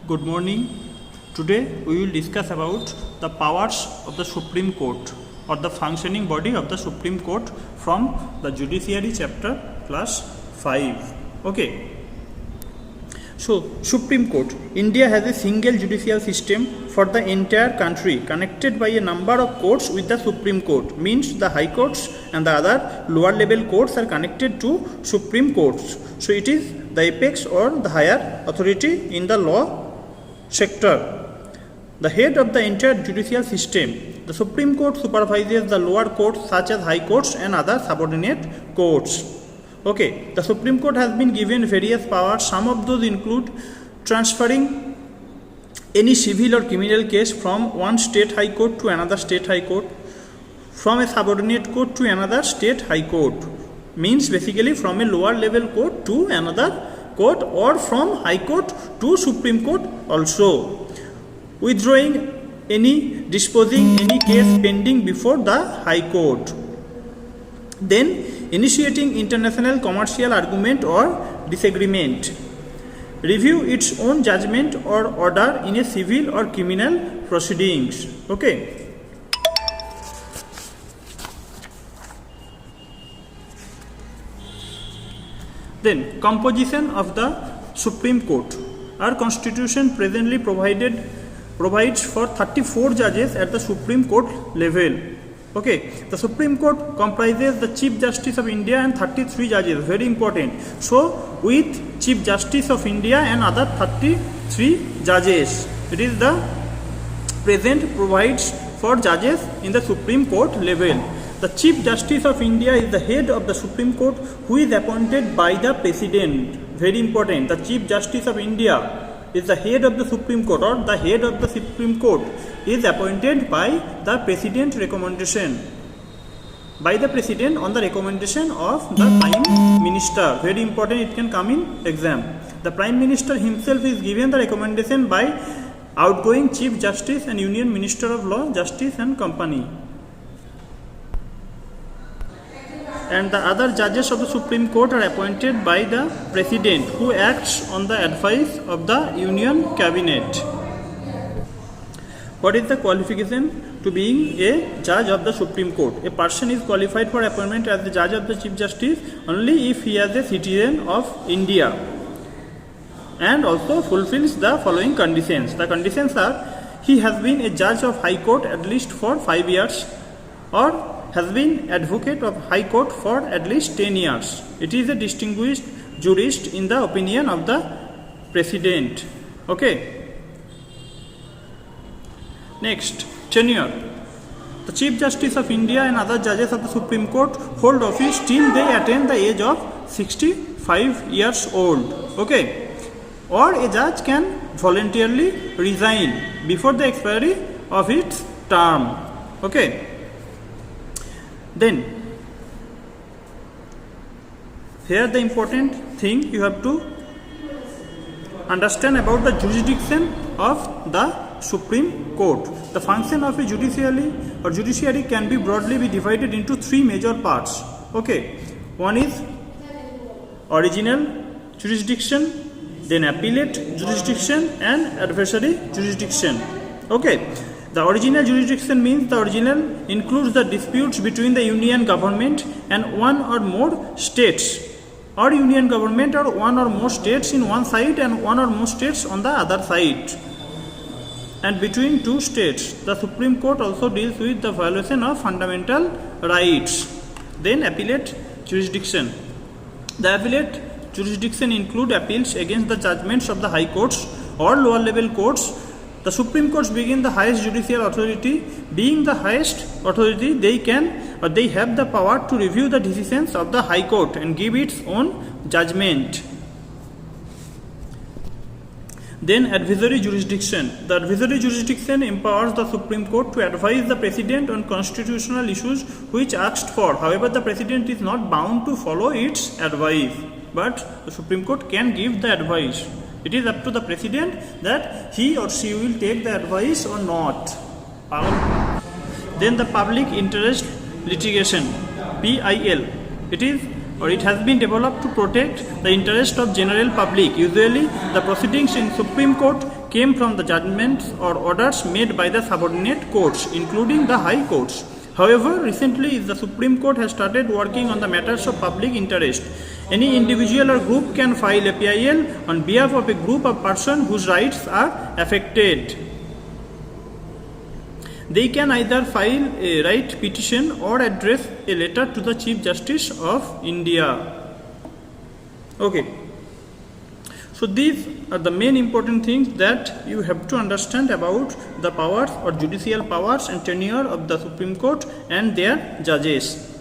Good morning. Today we will discuss about the powers of the Supreme Court or the functioning body of the Supreme Court from the Judiciary chapter class 5. Okay. So Supreme Court. India has a single judicial system for the entire country connected by a number of courts with the Supreme Court. Means the high courts and the other lower level courts are connected to Supreme Courts. So it is the apex or the higher authority in the law sector. The head of the entire judicial system. The Supreme Court supervises the lower courts such as high courts and other subordinate courts. Okay, the Supreme Court has been given various powers. Some of those include transferring any civil or criminal case from one state high court to another state high court, from a subordinate court to another state high court. Means basically from a lower level court to another court, or from high court to Supreme Court also. Withdrawing any, disposing any case pending before the high court. Then initiating international commercial argument or disagreement. Review its own judgment or order in a civil or criminal proceedings. Okay. Then composition of the Supreme Court. Our Constitution presently provides for 34 judges at the Supreme Court level. Okay, the Supreme Court comprises the Chief Justice of India and 33 judges. Very important. So with Chief Justice of India and other 33 judges, it is the present provides for judges in the Supreme Court level. The Chief Justice of India is the head of the Supreme Court, who is appointed by the President. Very important. The Chief Justice of India is the head of the Supreme Court, or the head of the Supreme Court is appointed by the President recommendation. By the President on the recommendation of the Prime Minister. Very important, it can come in exam. The Prime Minister himself is given the recommendation by outgoing Chief Justice and Union Minister of Law, Justice and Company. And the other judges of the Supreme Court are appointed by the President, who acts on the advice of the Union Cabinet. What is the qualification to being a judge of the Supreme Court? A person is qualified for appointment as the judge of the Chief Justice only if he is a citizen of India and also fulfills the following conditions. The conditions are: he has been a judge of High Court at least for 5 years, or has been advocate of High Court for at least 10 years. It is a distinguished jurist in the opinion of the President. Okay. Next, tenure. The Chief Justice of India and other judges of the Supreme Court hold office till they attain the age of 65 years old. Okay. Or a judge can voluntarily resign before the expiry of its term. Okay. Then, here the important thing you have to understand about the jurisdiction of the Supreme Court. The function of a judiciary can be broadly divided into 3 major parts. Okay, one is original jurisdiction, then appellate jurisdiction, and adversary jurisdiction. Okay. The original jurisdiction means the original includes the disputes between the union government and one or more states, or union government or one or more states in one side and one or more states on the other side, and between 2 states. The Supreme Court also deals with the violation of fundamental rights. Then appellate jurisdiction. The appellate jurisdiction include appeals against the judgments of the high courts or lower level courts. The Supreme Courts being the highest judicial authority, they have the power to review the decisions of the High Court and give its own judgment. Then advisory jurisdiction. The advisory jurisdiction empowers the Supreme Court to advise the President on constitutional issues which asked for. However, the President is not bound to follow its advice, but the Supreme Court can give the advice. It is up to the President that he or she will take the advice or not. Then the public interest litigation, PIL. It is or it has been developed to protect the interest of general public. Usually, the proceedings in Supreme Court came from the judgments or orders made by the subordinate courts, including the high courts. However, recently the Supreme Court has started working on the matters of public interest. Any individual or group can file a PIL on behalf of a group of persons whose rights are affected. They can either file a right petition or address a letter to the Chief Justice of India. Okay. So these are the main important things that you have to understand about the powers or judicial powers and tenure of the Supreme Court and their judges.